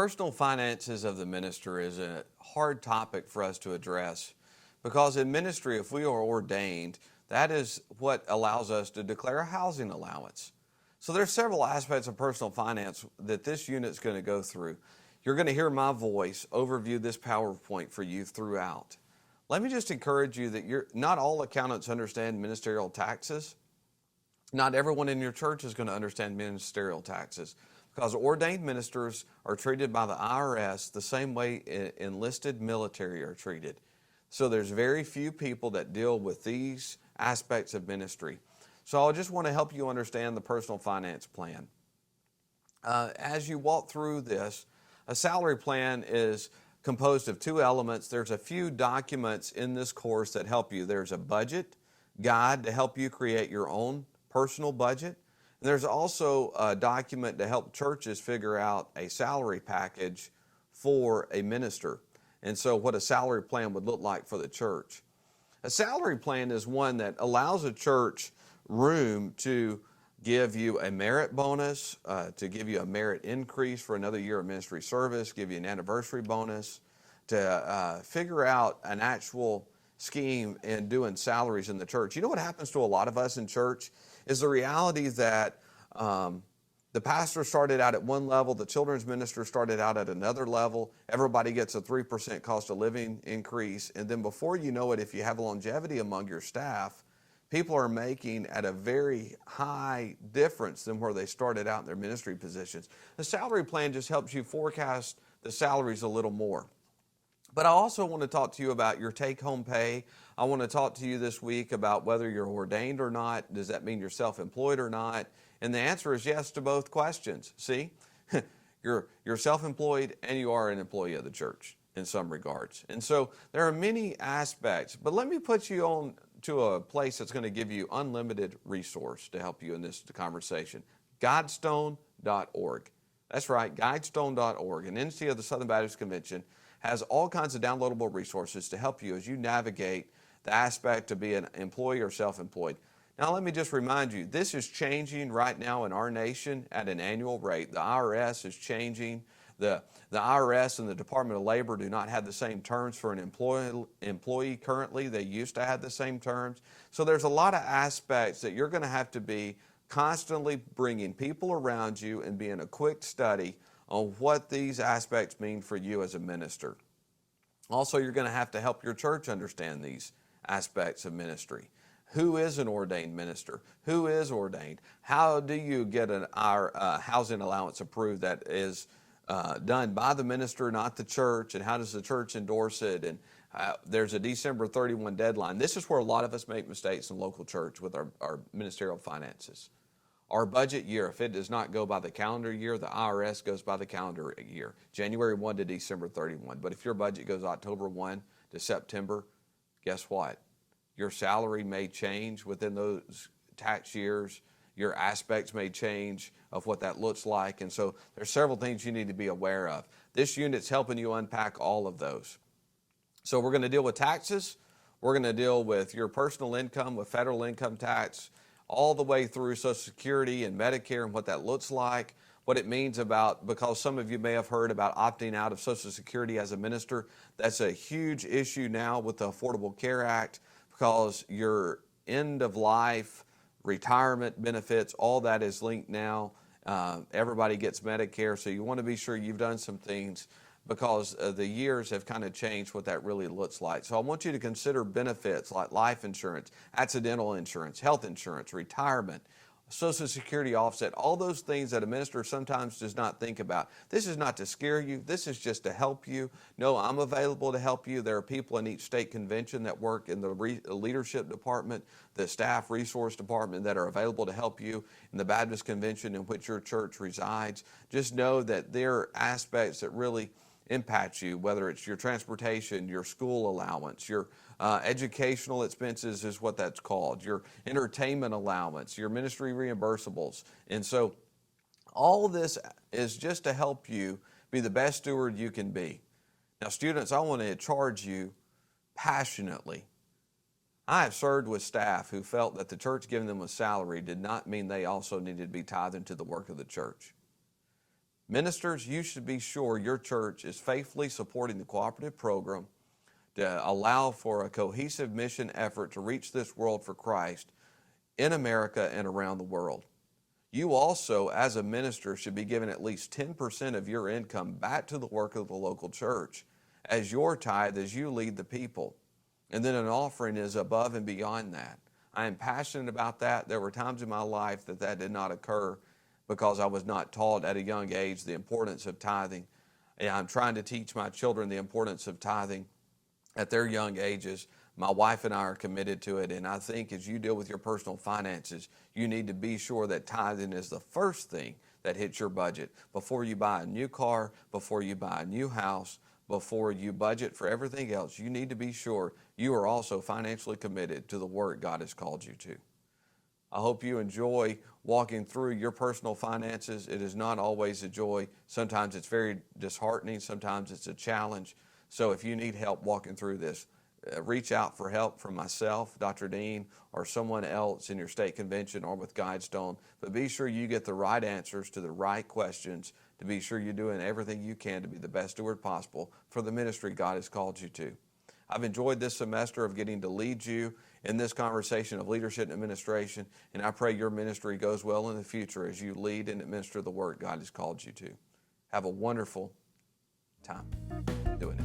Personal finances of the minister is a hard topic for us to address because in ministry, if we are ordained, that is what allows us to declare a housing allowance. So there's several aspects of personal finance that this unit's going to go through. You're going to hear my voice overview this PowerPoint for you throughout. Let me just encourage you that not all accountants understand ministerial taxes. Not everyone in your church is going to understand ministerial taxes because ordained ministers are treated by the IRS the same way enlisted military are treated. So there's very few people that deal with these aspects of ministry. So I just want to help you understand the personal finance plan. As you walk through this, a salary plan is composed of two elements. There's a few documents in this course that help you. There's a budget guide to help you create your own personal budget. And there's also a document to help churches figure out a salary package for a minister. And so what a salary plan would look like for the church. A salary plan is one that allows a church room to give you a merit bonus, to give you a merit increase for another year of ministry service, give you an anniversary bonus, to figure out an actual scheme in doing salaries in the church. You know what happens to a lot of us in church is the reality that the pastor started out at one level, the children's minister started out at another level, everybody gets a 3% cost of living increase, and then before you know it, if you have longevity among your staff, people are making at a very high difference than where they started out in their ministry positions. The salary plan just helps you forecast the salaries a little more. But I also want to talk to you about your take-home pay. I want to talk to you this week about whether you're ordained or not. Does that mean you're self-employed or not? And the answer is yes to both questions. See, you're self-employed and you are an employee of the church in some regards. And so there are many aspects. But let me put you on to a place that's going to give you unlimited resource to help you in this conversation. Guidestone.org. That's right, guidestone.org. An entity of the Southern Baptist Convention has all kinds of downloadable resources to help you as you navigate the aspect of being employee or self-employed. Now, let me just remind you, this is changing right now in our nation at an annual rate. The IRS is changing. The IRS and the Department of Labor do not have the same terms for an employee currently. They used to have the same terms. So there's a lot of aspects that you're going to have to be constantly bringing people around you and being a quick study on what these aspects mean for you as a minister. Also, you're going to have to help your church understand these aspects of ministry. Who is an ordained minister? Who is ordained? How do you get our housing allowance approved that is done by the minister, not the church? And how does the church endorse it? And there's a December 31 deadline. This is where a lot of us make mistakes in local church with our ministerial finances. Our budget year, if it does not go by the calendar year, the IRS goes by the calendar year, January 1 to December 31. But if your budget goes October 1 to September, guess what? Your salary may change within those tax years. Your aspects may change of what that looks like. And so there's several things you need to be aware of. This unit's helping you unpack all of those. So we're going to deal with taxes. We're going to deal with your personal income, with federal income tax, all the way through Social Security and Medicare and what that looks like, what it means about, because some of you may have heard about opting out of Social Security as a minister. That's a huge issue now with the Affordable Care Act because your end of life, retirement benefits, all that is linked now. Everybody gets Medicare, so you want to be sure you've done some things because the years have kind of changed what that really looks like. So I want you to consider benefits like life insurance, accidental insurance, health insurance, retirement, Social Security offset, all those things that a minister sometimes does not think about. This is not to scare you. This is just to help you. No, I'm available to help you. There are people in each state convention that work in the leadership department, the staff resource department that are available to help you in the Baptist convention in which your church resides. Just know that there are aspects that really impact you, whether it's your transportation, your school allowance, your educational expenses is what that's called, your entertainment allowance, your ministry reimbursables. And so all of this is just to help you be the best steward you can be. Now, students, I want to charge you passionately. I have served with staff who felt that the church giving them a salary did not mean they also needed to be tithing to the work of the church. Ministers, you should be sure your church is faithfully supporting the cooperative program to allow for a cohesive mission effort to reach this world for Christ in America and around the world. You also, as a minister, should be giving at least 10% of your income back to the work of the local church as your tithe as you lead the people. And then an offering is above and beyond that. I am passionate about that. There were times in my life that did not occur because I was not taught at a young age the importance of tithing. And I'm trying to teach my children the importance of tithing at their young ages. My wife and I are committed to it, and I think as you deal with your personal finances, you need to be sure that tithing is the first thing that hits your budget before you buy a new car, before you buy a new house, before you budget for everything else. You need to be sure you are also financially committed to the work God has called you to. I hope you enjoy walking through your personal finances. It is not always a joy. Sometimes it's very disheartening. Sometimes it's a challenge. So if you need help walking through this, reach out for help from myself, Dr. Dean, or someone else in your state convention or with Guidestone. But be sure you get the right answers to the right questions to be sure you're doing everything you can to be the best steward possible for the ministry God has called you to. I've enjoyed this semester of getting to lead you in this conversation of leadership and administration, and I pray your ministry goes well in the future as you lead and administer the work God has called you to. Have a wonderful time doing it.